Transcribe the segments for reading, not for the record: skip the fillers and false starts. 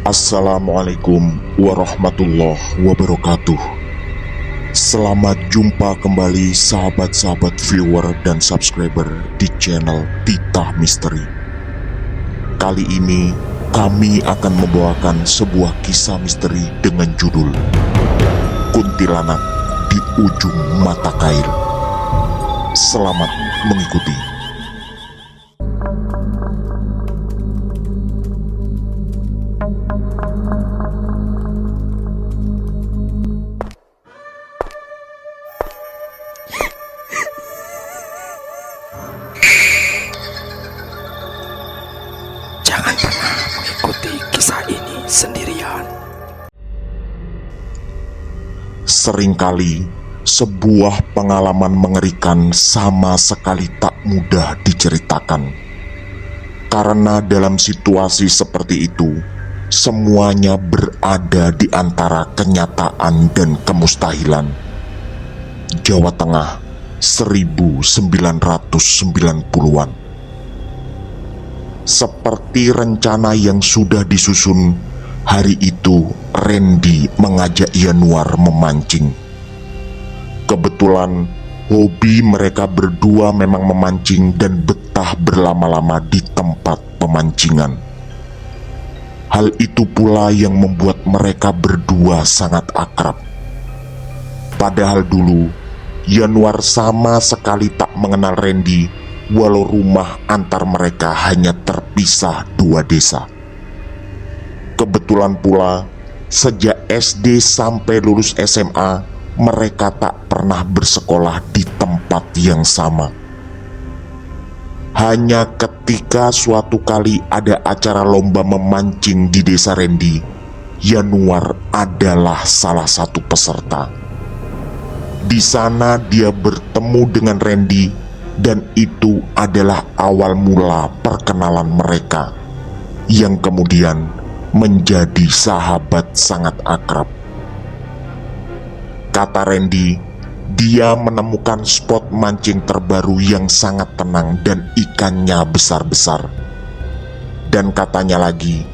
Assalamualaikum warahmatullahi wabarakatuh. Selamat jumpa kembali sahabat-sahabat viewer dan subscriber di channel Titah Misteri. Kali ini kami akan membawakan sebuah kisah misteri dengan judul Kuntilanak di Ujung Mata Kail. Selamat mengikuti. Jangan pernah mengikuti kisah ini sendirian. Seringkali sebuah pengalaman mengerikan sama sekali tak mudah diceritakan. Karena dalam situasi seperti itu, semuanya berada di antara kenyataan dan kemustahilan. Jawa Tengah 1990-an. Seperti rencana yang sudah disusun, hari itu Randy mengajak Yanuar memancing. Kebetulan hobi mereka berdua memang memancing dan betah berlama-lama di tempat pemancingan. Hal itu pula yang membuat mereka berdua sangat akrab. Padahal dulu Yanuar sama sekali tak mengenal Randy, walau rumah antar mereka hanya terpisah 2 desa. Kebetulan pula, sejak SD sampai lulus SMA, mereka tak pernah bersekolah di tempat yang sama. Hanya ketika suatu kali ada acara lomba memancing di desa Randy, Yanuar adalah salah satu peserta. Di sana dia bertemu dengan Randy, dan itu adalah awal mula perkenalan mereka, yang kemudian menjadi sahabat sangat akrab. Kata Randy, dia menemukan spot mancing terbaru yang sangat tenang dan ikannya besar-besar. Dan katanya lagi,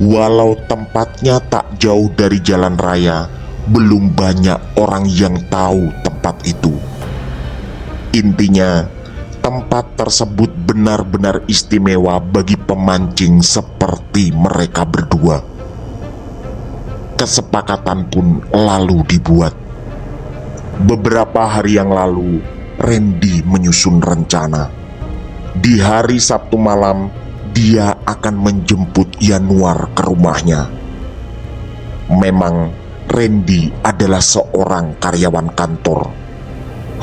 walau tempatnya tak jauh dari jalan raya, belum banyak orang yang tahu tempat itu. Intinya, tempat tersebut benar-benar istimewa bagi pemancing seperti mereka berdua. Kesepakatan pun lalu dibuat. Beberapa hari yang lalu, Randy menyusun rencana. Di hari Sabtu malam, dia akan menjemput Yanuar ke rumahnya. Memang, Randy adalah seorang karyawan kantor.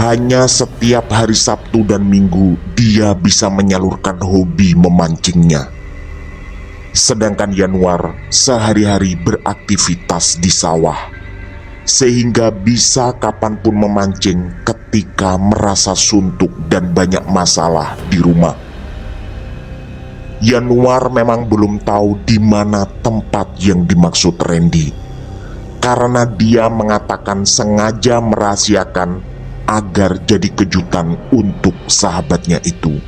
Hanya setiap hari Sabtu dan Minggu dia bisa menyalurkan hobi memancingnya. Sedangkan Yanuar sehari-hari beraktivitas di sawah, sehingga bisa kapanpun memancing ketika merasa suntuk dan banyak masalah di rumah. Yanuar memang belum tahu di mana tempat yang dimaksud Randy, karena dia mengatakan sengaja merahasiakan agar jadi kejutan untuk sahabatnya itu.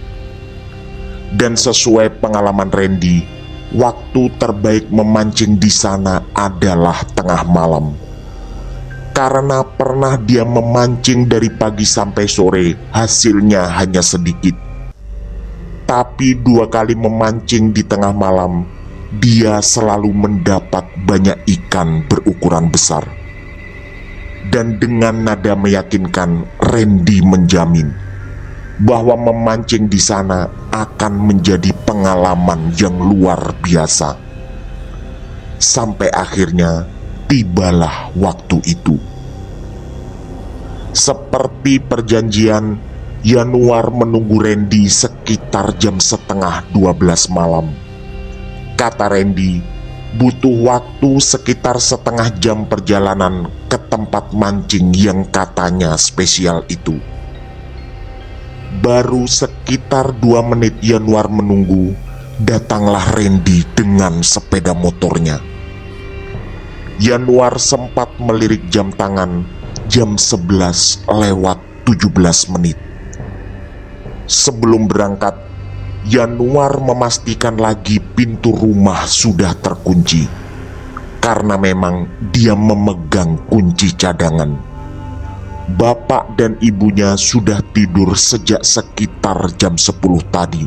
Dan sesuai pengalaman Randy, waktu terbaik memancing di sana adalah tengah malam. Karena pernah dia memancing dari pagi sampai sore, hasilnya hanya sedikit. Tapi 2 kali memancing di tengah malam, dia selalu mendapat banyak ikan berukuran besar. Dan dengan nada meyakinkan, Randy menjamin bahwa memancing di sana akan menjadi pengalaman yang luar biasa. Sampai akhirnya tibalah waktu itu. Seperti perjanjian, Yanuar menunggu Randy sekitar jam setengah 12 malam. Kata Randy, butuh waktu sekitar setengah jam perjalanan ke tempat mancing yang katanya spesial itu. Baru sekitar 2 menit Yanuar menunggu, datanglah Randy dengan sepeda motornya. Yanuar sempat melirik jam tangan, jam 11 lewat 17 menit. Sebelum berangkat, Yanuar memastikan lagi pintu rumah sudah terkunci. karena memang dia memegang kunci cadangan. Bapak dan ibunya sudah tidur sejak sekitar jam 10 tadi.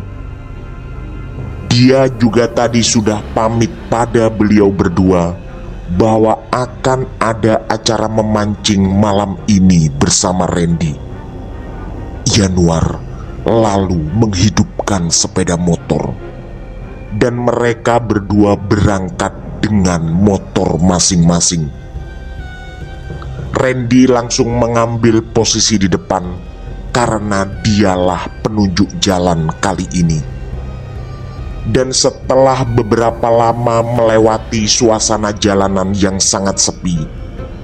Dia juga tadi sudah pamit pada beliau berdua bahwa akan ada acara memancing malam ini bersama Randy. Yanuar lalu menghidupkan sepeda motor dan mereka berdua berangkat dengan motor masing-masing. Randy langsung mengambil posisi di depan karena dialah penunjuk jalan kali ini. Dan setelah beberapa lama melewati suasana jalanan yang sangat sepi,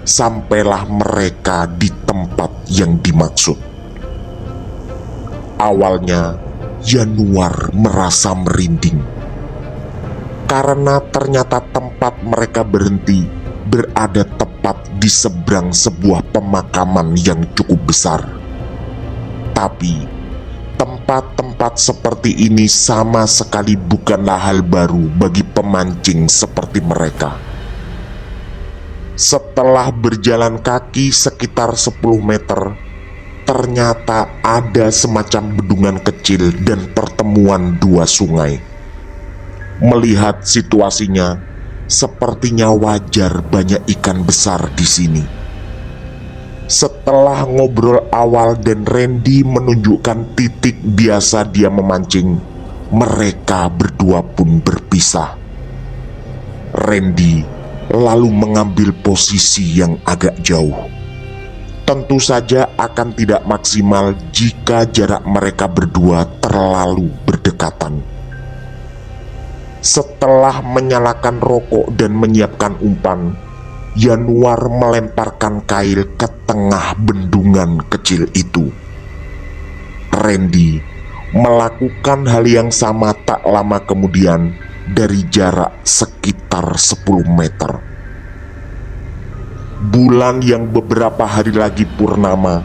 sampailah mereka di tempat yang dimaksud. Awalnya, Yanuar merasa merinding karena ternyata tempat mereka berhenti berada tepat di seberang sebuah pemakaman yang cukup besar. Tapi tempat-tempat seperti ini sama sekali bukanlah hal baru bagi pemancing seperti mereka. Setelah berjalan kaki sekitar 10 meter, ternyata ada semacam bendungan kecil dan pertemuan dua sungai. Melihat situasinya, sepertinya wajar banyak ikan besar di sini. Setelah ngobrol awal dan Randy menunjukkan titik biasa dia memancing, mereka berdua pun berpisah. Randy lalu mengambil posisi yang agak jauh. Tentu saja akan tidak maksimal jika jarak mereka berdua terlalu berdekatan. Setelah menyalakan rokok dan menyiapkan umpan, Yanuar melemparkan kail ke tengah bendungan kecil itu. Randy melakukan hal yang sama tak lama kemudian dari jarak sekitar 10 meter. Bulan yang beberapa hari lagi purnama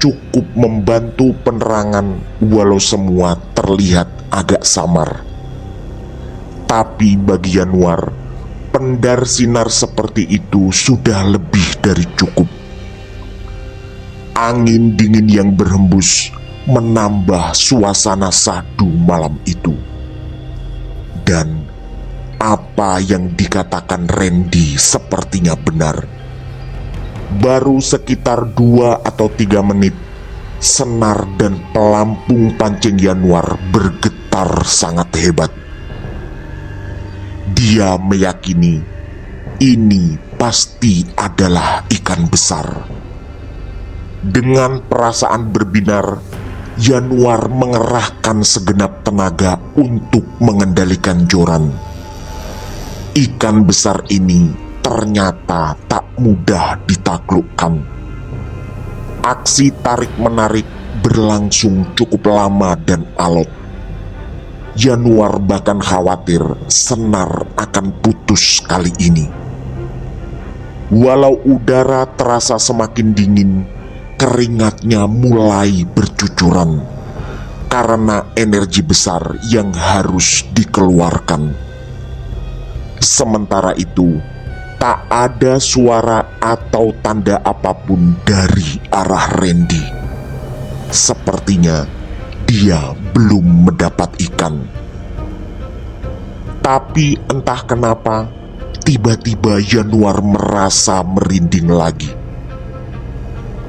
cukup membantu penerangan walau semua terlihat agak samar. Tapi bagi Yanuar, pendar sinar seperti itu sudah lebih dari cukup. Angin dingin yang berhembus menambah suasana sahdu malam itu. Dan apa yang dikatakan Randy sepertinya benar. Baru sekitar 2 atau 3 menit, senar dan pelampung pancing Yanuar bergetar sangat hebat. Dia meyakini ini pasti adalah ikan besar. Dengan perasaan berbinar, Yanuar mengerahkan segenap tenaga untuk mengendalikan joran. Ikan besar ini ternyata tak mudah ditaklukkan. Aksi tarik-menarik berlangsung cukup lama dan alot. Yanuar bahkan khawatir senar akan putus kali ini. Walau udara terasa semakin dingin, keringatnya mulai bercucuran karena energi besar yang harus dikeluarkan. Sementara itu, tak ada suara atau tanda apapun dari arah Randy. Sepertinya dia belum mendapat ikan. Tapi entah kenapa, tiba-tiba Yanuar merasa merinding lagi.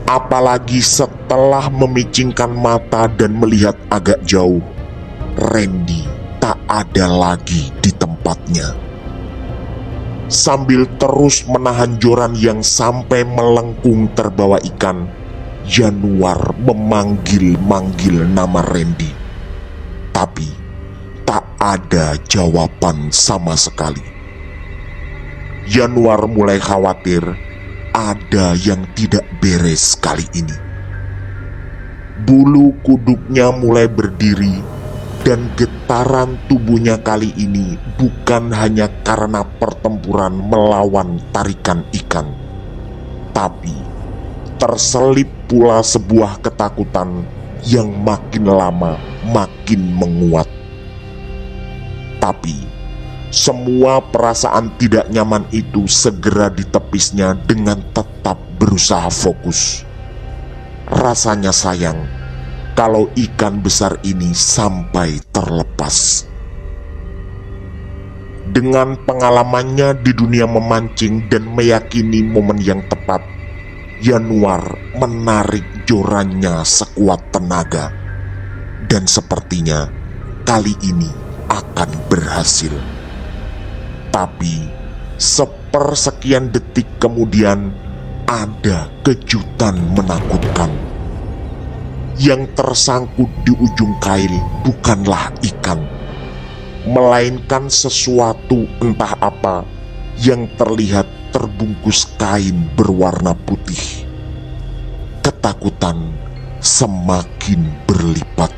Apalagi setelah memicingkan mata dan melihat agak jauh, Randy tak ada lagi di tempatnya. Sambil terus menahan joran yang sampai melengkung terbawa ikan, Yanuar memanggil-manggil nama Randy. Tapi tak ada jawaban sama sekali. Yanuar mulai khawatir ada yang tidak beres kali ini. Bulu kuduknya mulai berdiri dan getaran tubuhnya kali ini bukan hanya karena pertempuran melawan tarikan ikan, tapi terselip pula sebuah ketakutan yang makin lama makin menguat. Tapi semua perasaan tidak nyaman itu segera ditepisnya dengan tetap berusaha fokus. Rasanya sayang kalau ikan besar ini sampai terlepas. Dengan pengalamannya di dunia memancing dan meyakini momen yang tepat, Yanuar menarik jorannya sekuat tenaga. Dan sepertinya kali ini akan berhasil. Tapi sepersekian detik kemudian ada kejutan menakutkan. Yang tersangkut di ujung kail bukanlah ikan, melainkan sesuatu entah apa yang terlihat terbungkus kain berwarna putih. Ketakutan semakin berlipat.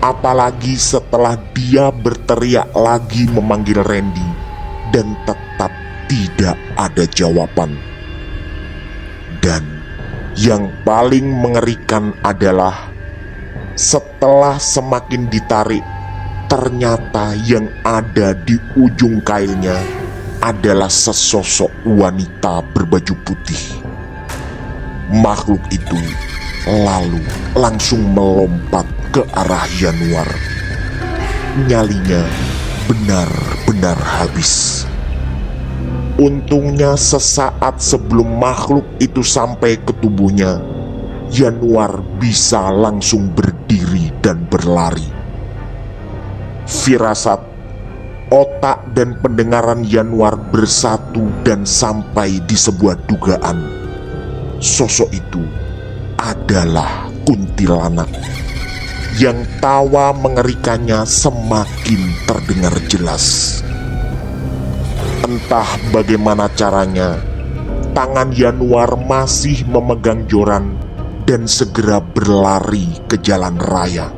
Apalagi setelah dia berteriak lagi memanggil Randy dan tetap tidak ada jawaban. Dan yang paling mengerikan adalah setelah semakin ditarik, ternyata yang ada di ujung kailnya adalah sesosok wanita berbaju putih. Makhluk itu lalu langsung melompat ke arah Yanuar. Nyalinya benar-benar habis. Untungnya sesaat sebelum makhluk itu sampai ke tubuhnya, Yanuar bisa langsung berdiri dan berlari. Firasat, otak dan pendengaran Yanuar bersatu dan sampai di sebuah dugaan. Sosok itu adalah kuntilanak. Yang tawa mengerikannya semakin terdengar jelas. Entah bagaimana caranya, tangan Yanuar masih memegang joran dan segera berlari ke jalan raya.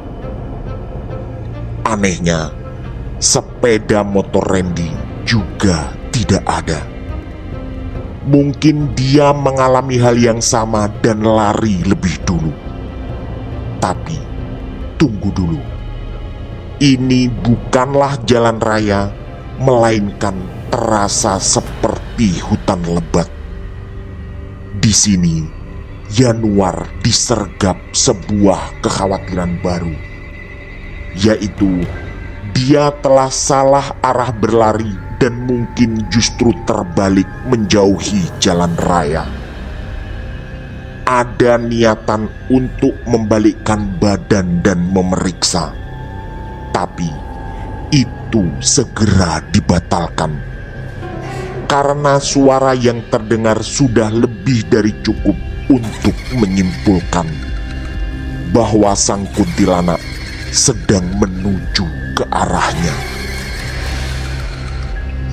Anehnya, sepeda motor Randy juga tidak ada. Mungkin dia mengalami hal yang sama dan lari lebih dulu. Tapi tunggu dulu. Ini bukanlah jalan raya, melainkan terasa seperti hutan lebat. Di sini, Yanuar disergap sebuah kekhawatiran baru, yaitu dia telah salah arah berlari dan mungkin justru terbalik menjauhi jalan raya. Ada niatan untuk membalikkan badan dan memeriksa, tapi itu segera dibatalkan karena suara yang terdengar sudah lebih dari cukup untuk menyimpulkan bahwa sang kuntilanak sedang menuju ke arahnya.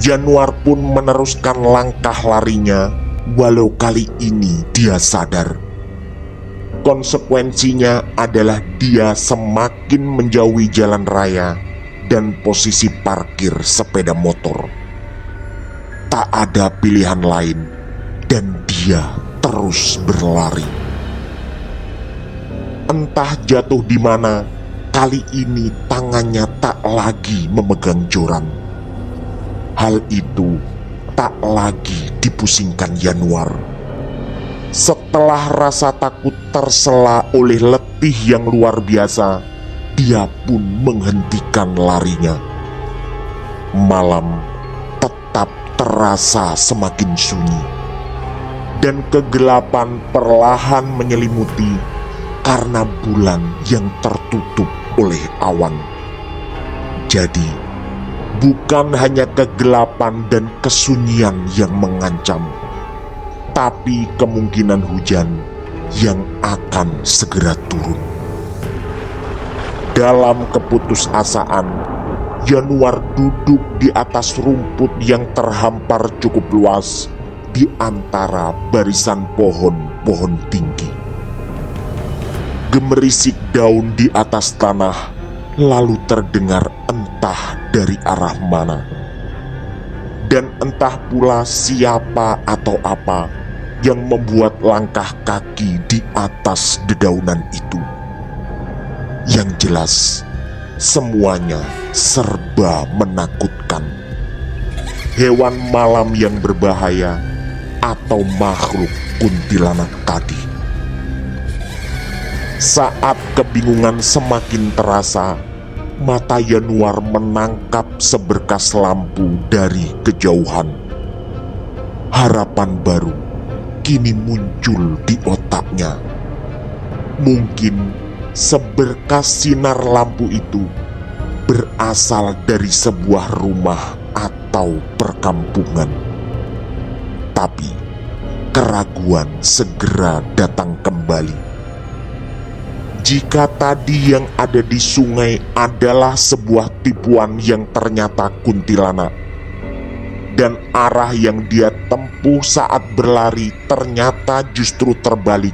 Yanuar pun meneruskan langkah larinya, walau kali ini dia sadar konsekuensinya adalah dia semakin menjauhi jalan raya dan posisi parkir sepeda motor. Tak ada pilihan lain dan dia terus berlari. Entah jatuh di mana, kali ini tangannya tak lagi memegang joran. Hal itu tak lagi dipusingkan Yanuar. Setelah rasa takut tersela oleh letih yang luar biasa, dia pun menghentikan larinya. Malam tetap terasa semakin sunyi, dan kegelapan perlahan menyelimuti karena bulan yang tertutup oleh awan. Jadi, bukan hanya kegelapan dan kesunyian yang mengancam, tapi kemungkinan hujan yang akan segera turun. Dalam keputusasaan, Yanuar duduk di atas rumput yang terhampar cukup luas di antara barisan pohon-pohon tinggi. Gemerisik daun di atas tanah lalu terdengar entah dari arah mana. Dan entah pula siapa atau apa yang membuat langkah kaki di atas dedaunan itu. Yang jelas, semuanya serba menakutkan. Hewan malam yang berbahaya atau makhluk kuntilanak tadi. Saat kebingungan semakin terasa, mata Yanuar menangkap seberkas lampu dari kejauhan. Harapan baru kini muncul di otaknya. Mungkin seberkas sinar lampu itu berasal dari sebuah rumah atau perkampungan. Tapi keraguan segera datang kembali. Jika tadi yang ada di sungai adalah sebuah tipuan yang ternyata kuntilanak, dan arah yang dia tempuh saat berlari ternyata justru terbalik,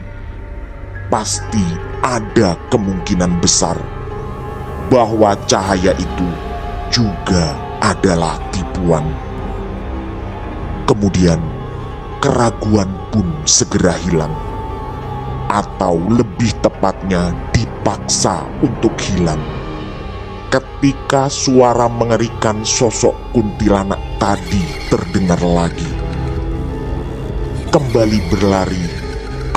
pasti ada kemungkinan besar bahwa cahaya itu juga adalah tipuan. Kemudian keraguan pun segera hilang, atau lebih tepatnya dipaksa untuk hilang, ketika suara mengerikan sosok kuntilanak tadi terdengar lagi. Kembali berlari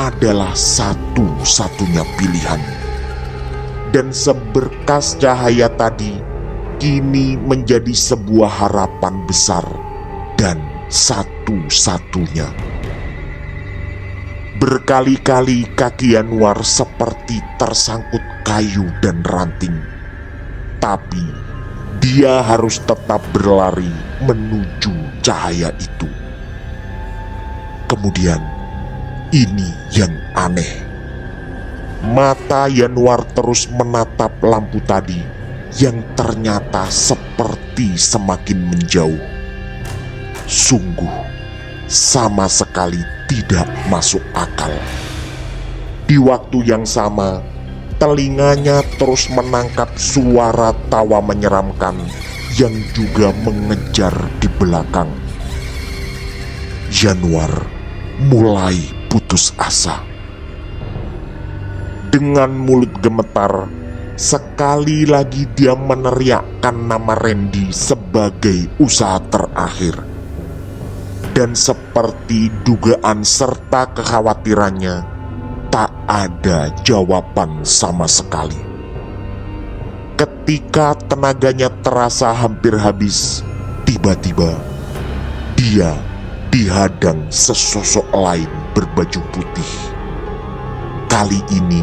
adalah satu-satunya pilihan, dan seberkas cahaya tadi kini menjadi sebuah harapan besar dan satu-satunya. Berkali-kali kaki Yanuar seperti tersangkut kayu dan ranting, tapi dia harus tetap berlari menuju cahaya itu. Kemudian, ini yang aneh. Mata Yanuar terus menatap lampu tadi yang ternyata seperti semakin menjauh. Sungguh, sama sekali tidak masuk akal. Di waktu yang sama, telinganya terus menangkap suara tawa menyeramkan yang juga mengejar di belakang. Yanuar mulai putus asa. Dengan mulut gemetar, sekali lagi dia meneriakkan nama Randy sebagai usaha terakhir. Dan seperti dugaan serta kekhawatirannya, tak ada jawaban sama sekali. Ketika tenaganya terasa hampir habis, tiba-tiba dia dihadang sesosok lain berbaju putih. Kali ini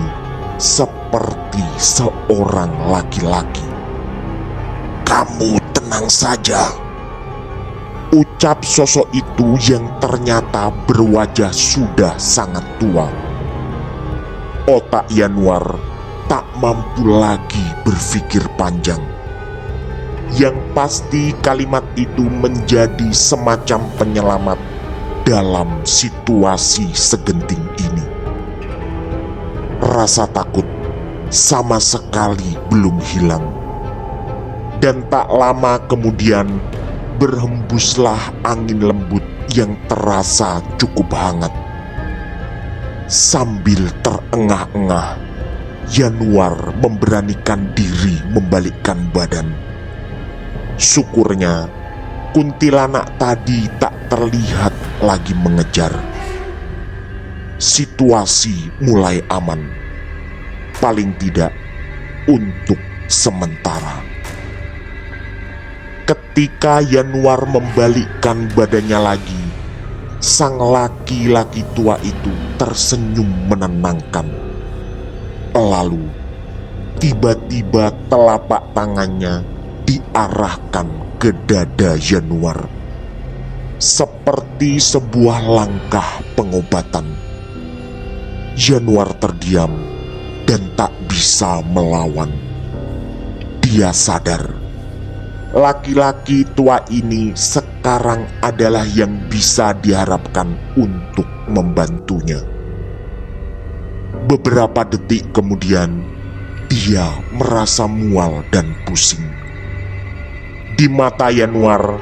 seperti seorang laki-laki. "Kamu tenang saja," ucap sosok itu yang ternyata berwajah sudah sangat tua. Otak Yanuar tak mampu lagi berpikir panjang. Yang pasti kalimat itu menjadi semacam penyelamat dalam situasi segenting ini. Rasa takut sama sekali belum hilang. Dan tak lama kemudian berhembuslah angin lembut yang terasa cukup hangat. Sambil terengah-engah, Yanuar memberanikan diri membalikkan badan. Syukurnya, kuntilanak tadi tak terlihat lagi mengejar. Situasi mulai aman, paling tidak untuk sementara. Ketika Yanuar membalikkan badannya lagi, sang laki-laki tua itu tersenyum menenangkan. Lalu, tiba-tiba telapak tangannya diarahkan ke dada Yanuar, seperti sebuah langkah pengobatan. Yanuar terdiam dan tak bisa melawan. Dia sadar laki-laki tua ini sekarang adalah yang bisa diharapkan untuk membantunya. Beberapa detik kemudian, dia merasa mual dan pusing. Di mata Yanuar,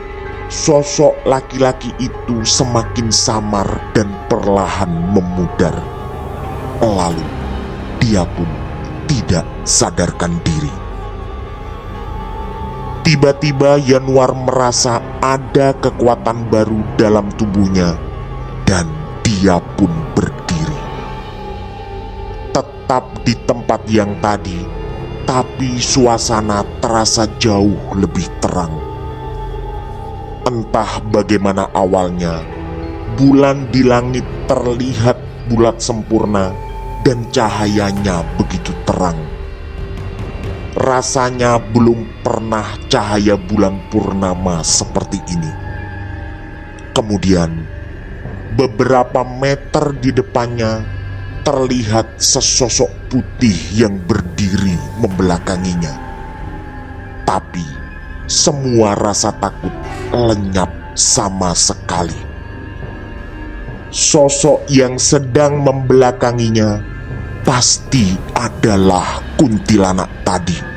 sosok laki-laki itu semakin samar dan perlahan memudar. Lalu, dia pun tidak sadarkan diri. Tiba-tiba Yanuar merasa ada kekuatan baru dalam tubuhnya dan dia pun berdiri. Tetap di tempat yang tadi, tapi suasana terasa jauh lebih terang. Entah bagaimana awalnya, bulan di langit terlihat bulat sempurna dan cahayanya begitu terang. Rasanya belum pernah cahaya bulan purnama seperti ini. Kemudian, beberapa meter di depannya terlihat sesosok putih yang berdiri membelakanginya. Tapi, semua rasa takut lenyap sama sekali. Sosok yang sedang membelakanginya pasti adalah kuntilanak tadi.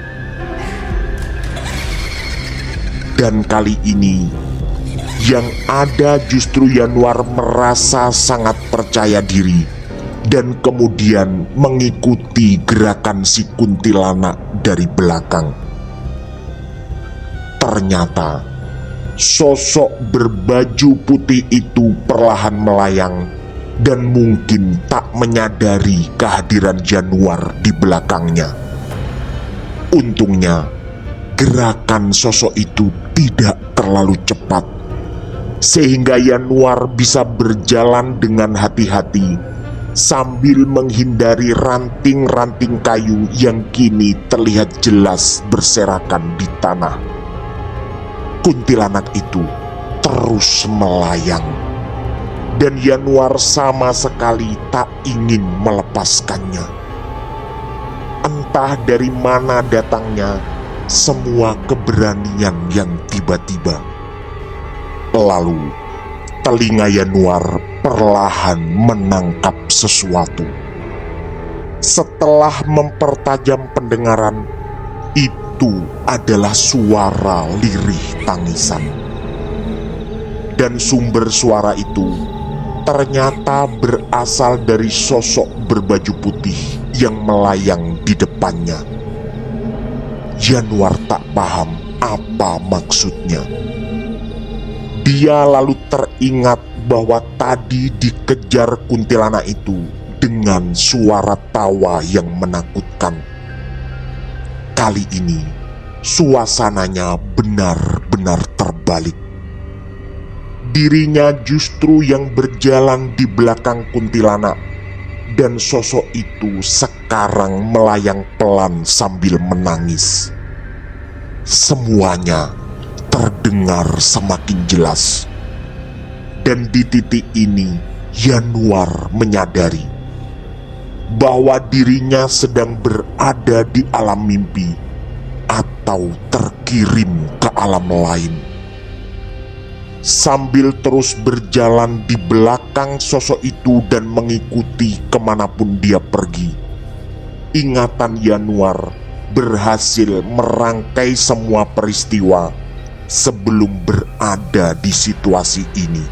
Dan kali ini yang ada justru Yanuar merasa sangat percaya diri dan kemudian mengikuti gerakan si kuntilanak dari belakang. Ternyata sosok berbaju putih itu perlahan melayang dan mungkin tak menyadari kehadiran Yanuar di belakangnya. Untungnya, gerakan sosok itu tidak terlalu cepat, sehingga Yanuar bisa berjalan dengan hati-hati sambil menghindari ranting-ranting kayu yang kini terlihat jelas berserakan di tanah. Kuntilanak itu terus melayang, dan Yanuar sama sekali tak ingin melepaskannya. Entah dari mana datangnya semua keberanian yang tiba-tiba. Lalu, telinga Yanuar perlahan menangkap sesuatu. Setelah mempertajam pendengaran, itu adalah suara lirih tangisan. Dan sumber suara itu ternyata berasal dari sosok berbaju putih yang melayang di depannya. Yanuar tak paham apa maksudnya. Dia lalu teringat bahwa tadi dikejar kuntilanak itu dengan suara tawa yang menakutkan. Kali ini suasananya benar-benar terbalik. Dirinya justru yang berjalan di belakang kuntilanak, dan sosok itu sekarang melayang pelan sambil menangis. Semuanya terdengar semakin jelas. Dan di titik ini Yanuar menyadari bahwa dirinya sedang berada di alam mimpi atau terkirim ke alam lain. Sambil terus berjalan di belakang sosok itu dan mengikuti kemanapun dia pergi, ingatan Yanuar berhasil merangkai semua peristiwa sebelum berada di situasi ini.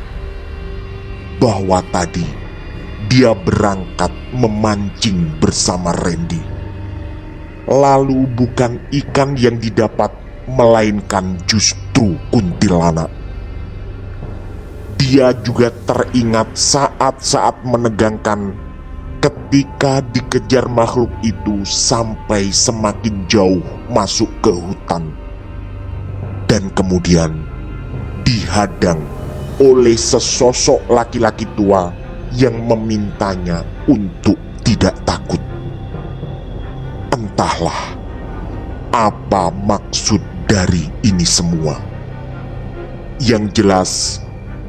Bahwa tadi dia berangkat memancing bersama Randy. Lalu bukan ikan yang didapat, melainkan justru kuntilanak. Dia juga teringat saat-saat menegangkan ketika dikejar makhluk itu sampai semakin jauh masuk ke hutan. Dan kemudian dihadang oleh sesosok laki-laki tua yang memintanya untuk tidak takut. Entahlah apa maksud dari ini semua. Yang jelas,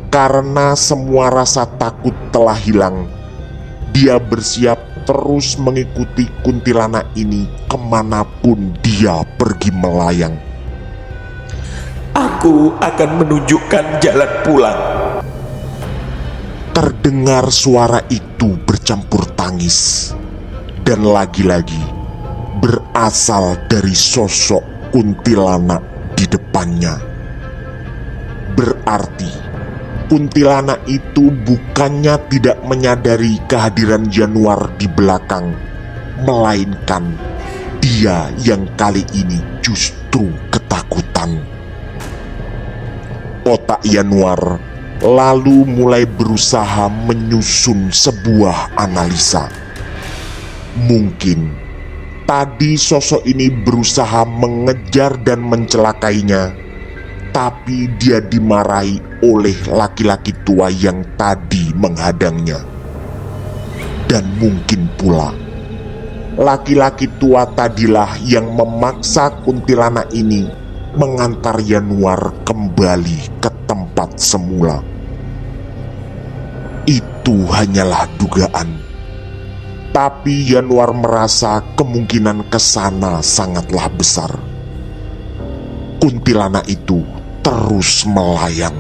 karena semua rasa takut telah hilang, dia bersiap terus mengikuti kuntilanak ini kemanapun dia pergi melayang. Aku akan menunjukkan jalan pulang. Terdengar suara itu bercampur tangis, dan lagi-lagi berasal dari sosok kuntilanak di depannya. Berarti kuntilanak itu bukannya tidak menyadari kehadiran Yanuar di belakang, melainkan dia yang kali ini justru ketakutan. Otak Yanuar lalu mulai berusaha menyusun sebuah analisa. Mungkin tadi sosok ini berusaha mengejar dan mencelakainya, tapi dia dimarahi oleh laki-laki tua yang tadi menghadangnya. Dan mungkin pula laki-laki tua tadilah yang memaksa kuntilanak ini mengantar Yanuar kembali ke tempat semula. Itu hanyalah dugaan, tapi Yanuar merasa kemungkinan ke sana sangatlah besar. Kuntilanak itu terus melayang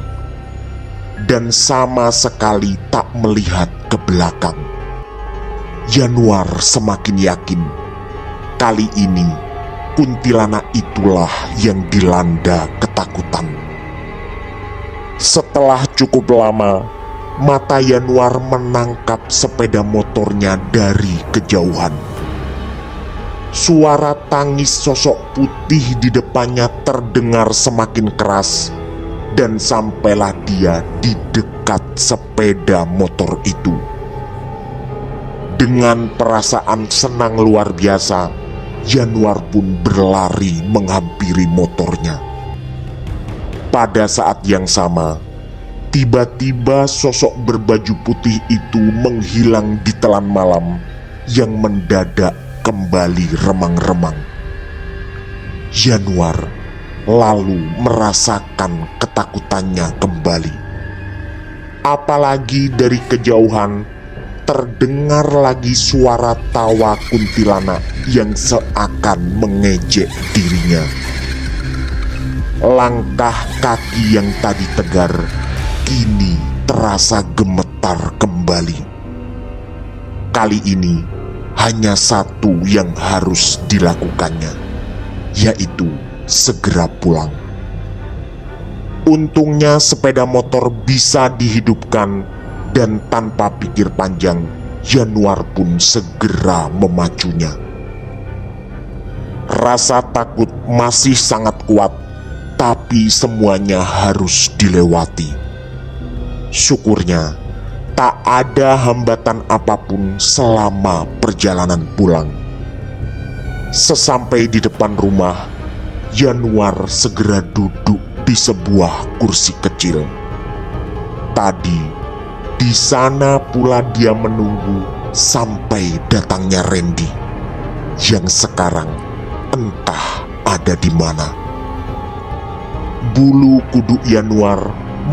dan sama sekali tak melihat ke belakang. Yanuar semakin yakin kali ini kuntilanak itulah yang dilanda ketakutan. Setelah cukup lama, mata Yanuar menangkap sepeda motornya dari kejauhan. Suara tangis sosok putih di depannya terdengar semakin keras, dan sampailah dia di dekat sepeda motor itu. Dengan perasaan senang luar biasa, Yanuar pun berlari menghampiri motornya. Pada saat yang sama, tiba-tiba sosok berbaju putih itu menghilang di telan malam yang mendadak kembali remang-remang. Yanuar lalu merasakan ketakutannya kembali. Apalagi dari kejauhan terdengar lagi suara tawa kuntilanak yang seakan mengejek dirinya. Langkah kaki yang tadi tegar kini terasa gemetar kembali. Kali ini hanya satu yang harus dilakukannya, yaitu segera pulang. Untungnya sepeda motor bisa dihidupkan, dan tanpa pikir panjang, Yanuar pun segera memacunya. Rasa takut masih sangat kuat, tapi semuanya harus dilewati. Syukurnya tak ada hambatan apapun selama perjalanan pulang. Sesampai di depan rumah, Yanuar segera duduk di sebuah kursi kecil. Tadi di sana pula dia menunggu sampai datangnya Randy, yang sekarang entah ada di mana. Bulu kuduk Yanuar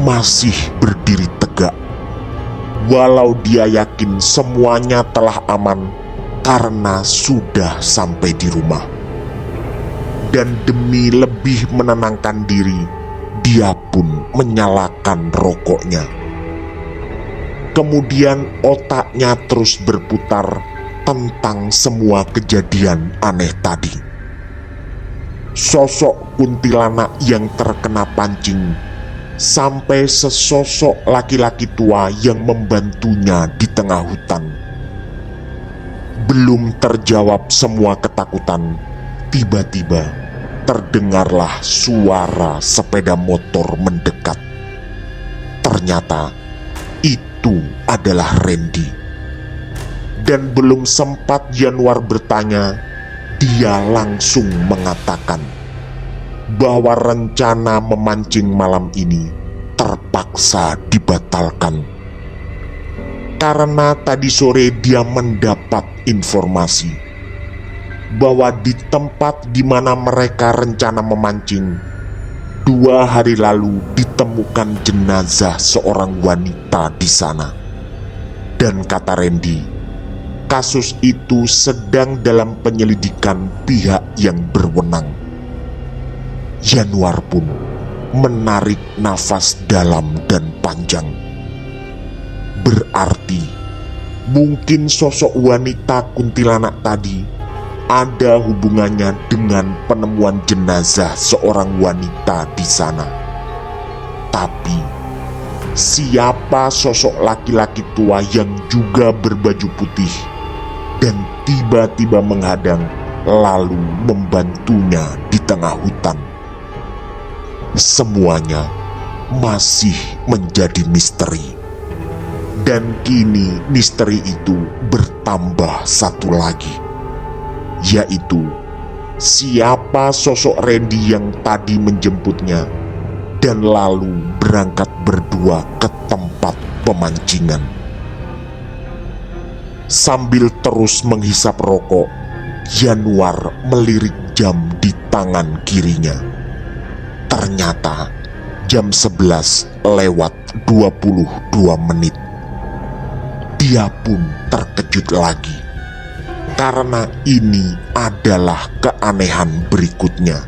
masih berdiri tegak, walau dia yakin semuanya telah aman karena sudah sampai di rumah. Dan demi lebih menenangkan diri, dia pun menyalakan rokoknya. Kemudian otaknya terus berputar tentang semua kejadian aneh tadi. Sosok kuntilanak yang terkena pancing, sampai sesosok laki-laki tua yang membantunya di tengah hutan. Belum terjawab semua ketakutan, tiba-tiba terdengarlah suara sepeda motor mendekat. Ternyata itu adalah Randy. Dan belum sempat Yanuar bertanya, dia langsung mengatakan bahwa rencana memancing malam ini terpaksa dibatalkan. Karena tadi sore dia mendapat informasi bahwa di tempat di mana mereka rencana memancing, 2 hari lalu ditemukan jenazah seorang wanita di sana. Dan kata Randy, kasus itu sedang dalam penyelidikan pihak yang berwenang. Yanuar pun menarik nafas dalam dan panjang. Berarti mungkin sosok wanita kuntilanak tadi ada hubungannya dengan penemuan jenazah seorang wanita di sana. Tapi siapa sosok laki-laki tua yang juga berbaju putih dan tiba-tiba menghadang lalu membantunya di tengah hutan? Semuanya masih menjadi misteri. Dan kini misteri itu bertambah satu lagi, yaitu siapa sosok Randy yang tadi menjemputnya dan lalu berangkat berdua ke tempat pemancingan. Sambil terus menghisap rokok, Yanuar melirik jam di tangan kirinya. Ternyata jam 11:22. Dia pun terkejut lagi, karena ini adalah keanehan berikutnya.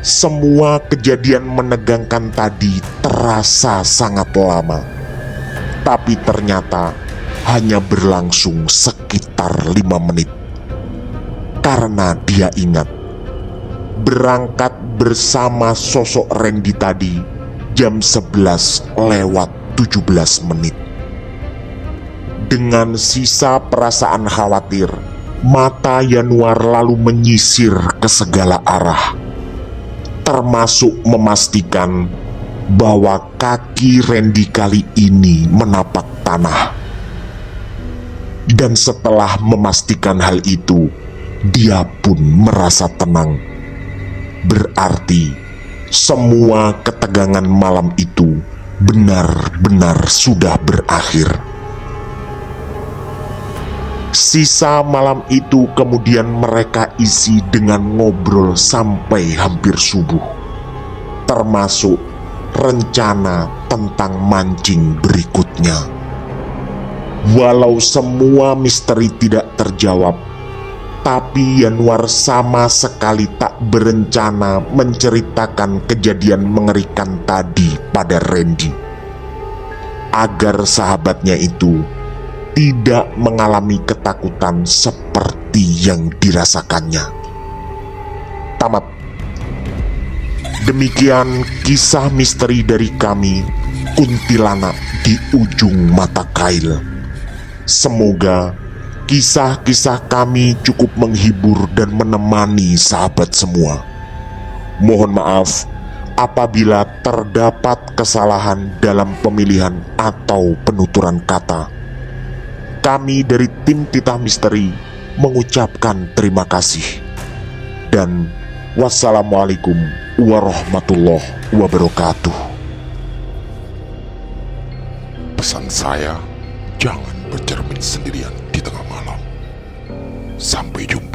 Semua kejadian menegangkan tadi terasa sangat lama, tapi ternyata hanya berlangsung sekitar 5 menit. Karena dia ingat, berangkat bersama sosok Randy tadi jam 11:17. Dengan sisa perasaan khawatir, mata Yanuar lalu menyisir ke segala arah, termasuk memastikan bahwa kaki Randy kali ini menapak tanah. Dan setelah memastikan hal itu, dia pun merasa tenang. Berarti semua ketegangan malam itu benar-benar sudah berakhir. Sisa malam itu kemudian mereka isi dengan ngobrol sampai hampir subuh, termasuk rencana tentang mancing berikutnya. Walau semua misteri tidak terjawab, tapi Yanuar sama sekali tak berencana menceritakan kejadian mengerikan tadi pada Randy, agar sahabatnya itu tidak mengalami ketakutan seperti yang dirasakannya. Tamat. Demikian kisah misteri dari kami, Kuntilanak di Ujung Mata Kail. Semoga kisah-kisah kami cukup menghibur dan menemani sahabat semua. Mohon maaf apabila terdapat kesalahan dalam pemilihan atau penuturan kata. Kami dari tim Titah Misteri mengucapkan terima kasih. Dan wassalamualaikum warahmatullahi wabarakatuh. Pesan saya, jangan bercermin sendirian di tengah malam. Sampai jumpa.